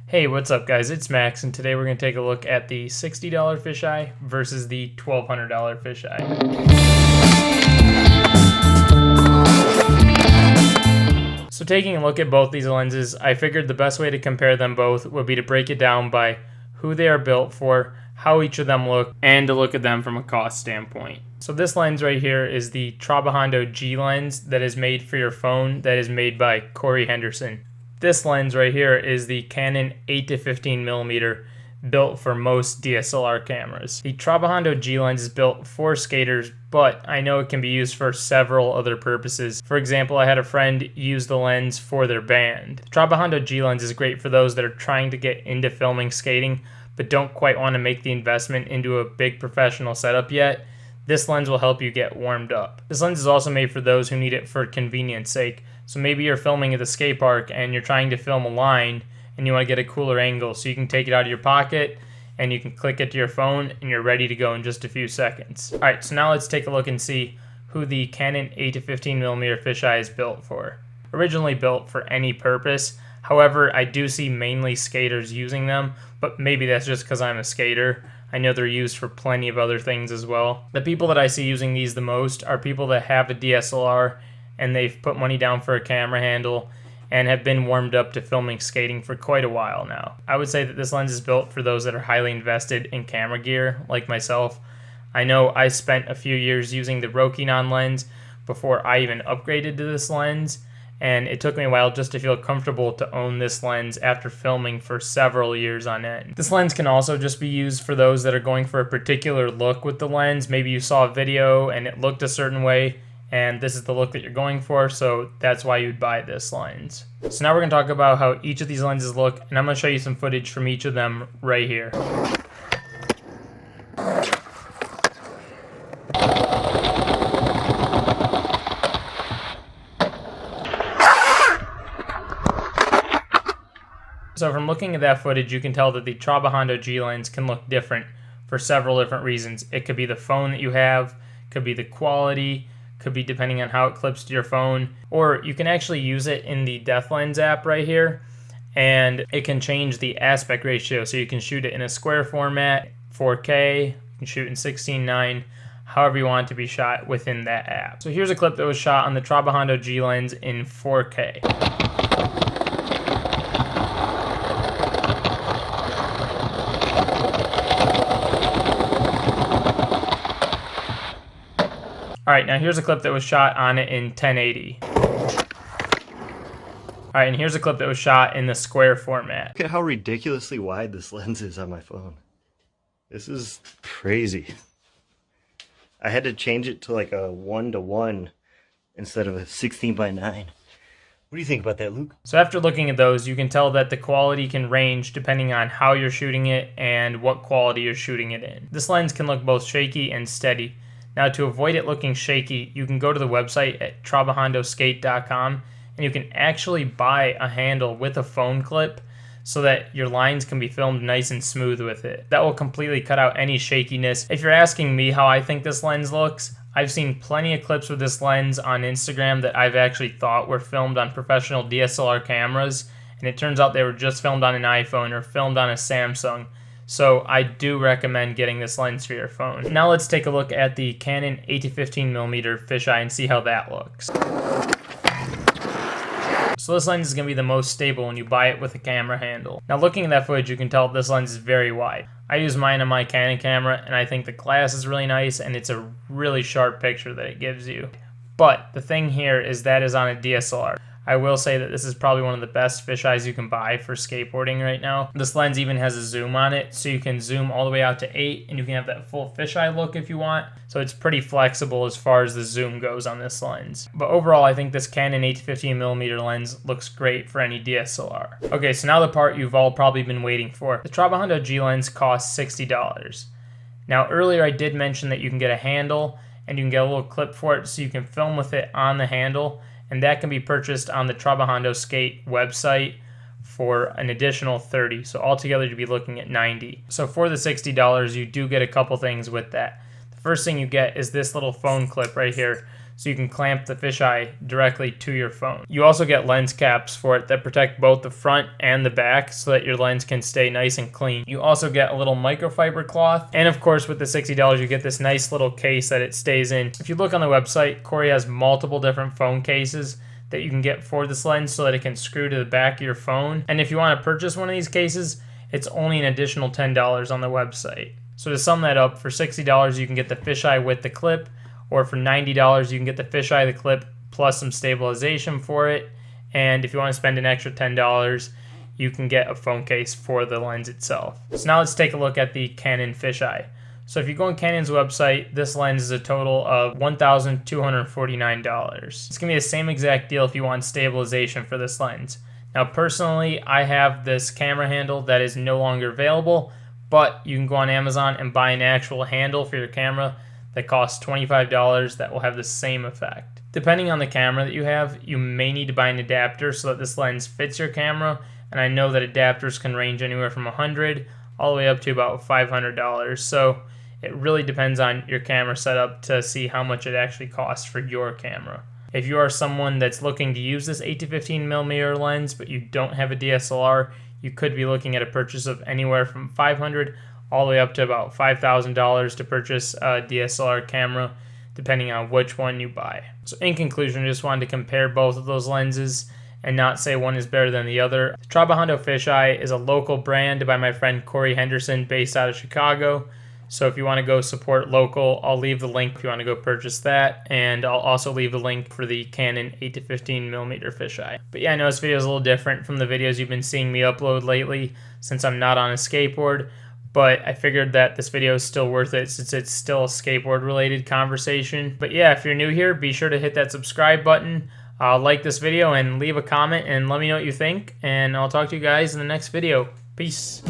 Hey, what's up guys? It's Max, and today we're going to take a look at the $60 fisheye versus the $1,200 fisheye. So taking a look at both these lenses, I figured the best way to compare them both would be to break it down by who they are built for, how each of them look, and to look at them from a cost standpoint. So this lens right here is the Trabajando G lens that is made for your phone, that is made by Corey Henderson. This lens right here is the Canon 8 to 15mm built for most DSLR cameras. The Trabajando G lens is built for skaters, but I know it can be used for several other purposes. For example, I had a friend use the lens for their band. The Trabajando G lens is great for those that are trying to get into filming skating, but don't quite want to make the investment into a big professional setup yet. This lens will help you get warmed up. This lens is also made for those who need it for convenience sake. So maybe you're filming at the skate park and you're trying to film a line and you want to get a cooler angle, so you can take it out of your pocket and you can click it to your phone and you're ready to go in just a few seconds. Alright, so now let's take a look and see who the Canon 8 to 15mm fisheye is built for. Originally built for any purpose, however, I do see mainly skaters using them, but maybe that's just because I'm a skater. I know they're used for plenty of other things as well. The people that I see using these the most are people that have a DSLR and they've put money down for a camera handle and have been warmed up to filming skating for quite a while now. I would say that this lens is built for those that are highly invested in camera gear, like myself. I know I spent a few years using the Rokinon lens before I even upgraded to this lens, and it took me a while just to feel comfortable to own this lens after filming for several years on end. This lens can also just be used for those that are going for a particular look with the lens. Maybe you saw a video and it looked a certain way, and this is the look that you're going for, so that's why you'd buy this lens. So now we're going to talk about how each of these lenses look, and I'm going to show you some footage from each of them right here. So from looking at that footage, you can tell that the Trabajando G lens can look different for several different reasons. It could be the phone that you have, could be the quality, could be depending on how it clips to your phone, or you can actually use it in the Death Lens app right here, and it can change the aspect ratio, so you can shoot it in a square format, 4K, you can shoot in 16:9, however you want it to be shot within that app. So here's a clip that was shot on the Trabajando G lens in 4K. Alright, now here's a clip that was shot on it in 1080. Alright, and here's a clip that was shot in the square format. Look at how ridiculously wide this lens is on my phone. This is crazy. I had to change it to like a 1:1 instead of a 16:9. What do you think about that, Luke? So after looking at those, you can tell that the quality can range depending on how you're shooting it and what quality you're shooting it in. This lens can look both shaky and steady. Now, to avoid it looking shaky, you can go to the website at trabajandoskate.com and you can actually buy a handle with a phone clip so that your lines can be filmed nice and smooth with it. That will completely cut out any shakiness. If you're asking me how I think this lens looks, I've seen plenty of clips with this lens on Instagram that I've actually thought were filmed on professional DSLR cameras, and it turns out they were just filmed on an iPhone or filmed on a Samsung. So I do recommend getting this lens for your phone. Now let's take a look at the Canon 8 to 15mm fisheye and see how that looks. So this lens is going to be the most stable when you buy it with a camera handle. Now looking at that footage, you can tell this lens is very wide. I use mine on my Canon camera and I think the glass is really nice and it's a really sharp picture that it gives you. But the thing here is that is on a DSLR. I will say that this is probably one of the best fisheyes you can buy for skateboarding right now. This lens even has a zoom on it, so you can zoom all the way out to 8 and you can have that full fisheye look if you want. So it's pretty flexible as far as the zoom goes on this lens. But overall, I think this Canon 8 to 15mm lens looks great for any DSLR. Okay, so now the part you've all probably been waiting for. The Trabajando G lens costs $60. Now earlier I did mention that you can get a handle and you can get a little clip for it so you can film with it on the handle, and that can be purchased on the Trabajando Skate website for an additional $30. So altogether you'd be looking at $90. So for the $60, you do get a couple things with that. The first thing you get is this little phone clip right here. so you can clamp the fisheye directly to your phone. You also get lens caps for it that protect both the front and the back so that your lens can stay nice and clean. You also get a little microfiber cloth, and of course with the $60 you get this nice little case that it stays in. If you look on the website, Corey has multiple different phone cases that you can get for this lens so that it can screw to the back of your phone. And if you want to purchase one of these cases, it's only an additional $10 on the website. So to sum that up, for $60 you can get the fisheye with the clip, or for $90 you can get the fisheye, the clip, plus some stabilization for it. And if you want to spend an extra $10, you can get a phone case for the lens itself. So now let's take a look at the Canon Fisheye. So if you go on Canon's website, this lens is a total of $1,249. It's going to be the same exact deal if you want stabilization for this lens. Now personally, I have this camera handle that is no longer available, but you can go on Amazon and buy an actual handle for your camera that costs $25 that will have the same effect. Depending on the camera that you have, you may need to buy an adapter so that this lens fits your camera, and I know that adapters can range anywhere from $100 all the way up to about $500. So it really depends on your camera setup to see how much it actually costs for your camera. If you are someone that's looking to use this 8 to 15mm lens but you don't have a DSLR, you could be looking at a purchase of anywhere from $500 all the way up to about $5,000 to purchase a DSLR camera, depending on which one you buy. So in conclusion, I just wanted to compare both of those lenses and not say one is better than the other. Trabajando Fisheye is a local brand by my friend Corey Henderson based out of Chicago. So if you want to go support local, I'll leave the link if you want to go purchase that, and I'll also leave the link for the Canon 8 to 15mm fisheye. But yeah, I know this video is a little different from the videos you've been seeing me upload lately since I'm not on a skateboard, but I figured that this video is still worth it since it's still a skateboard related conversation. But yeah, if you're new here, be sure to hit that subscribe button, like this video, and leave a comment and let me know what you think, and I'll talk to you guys in the next video. Peace.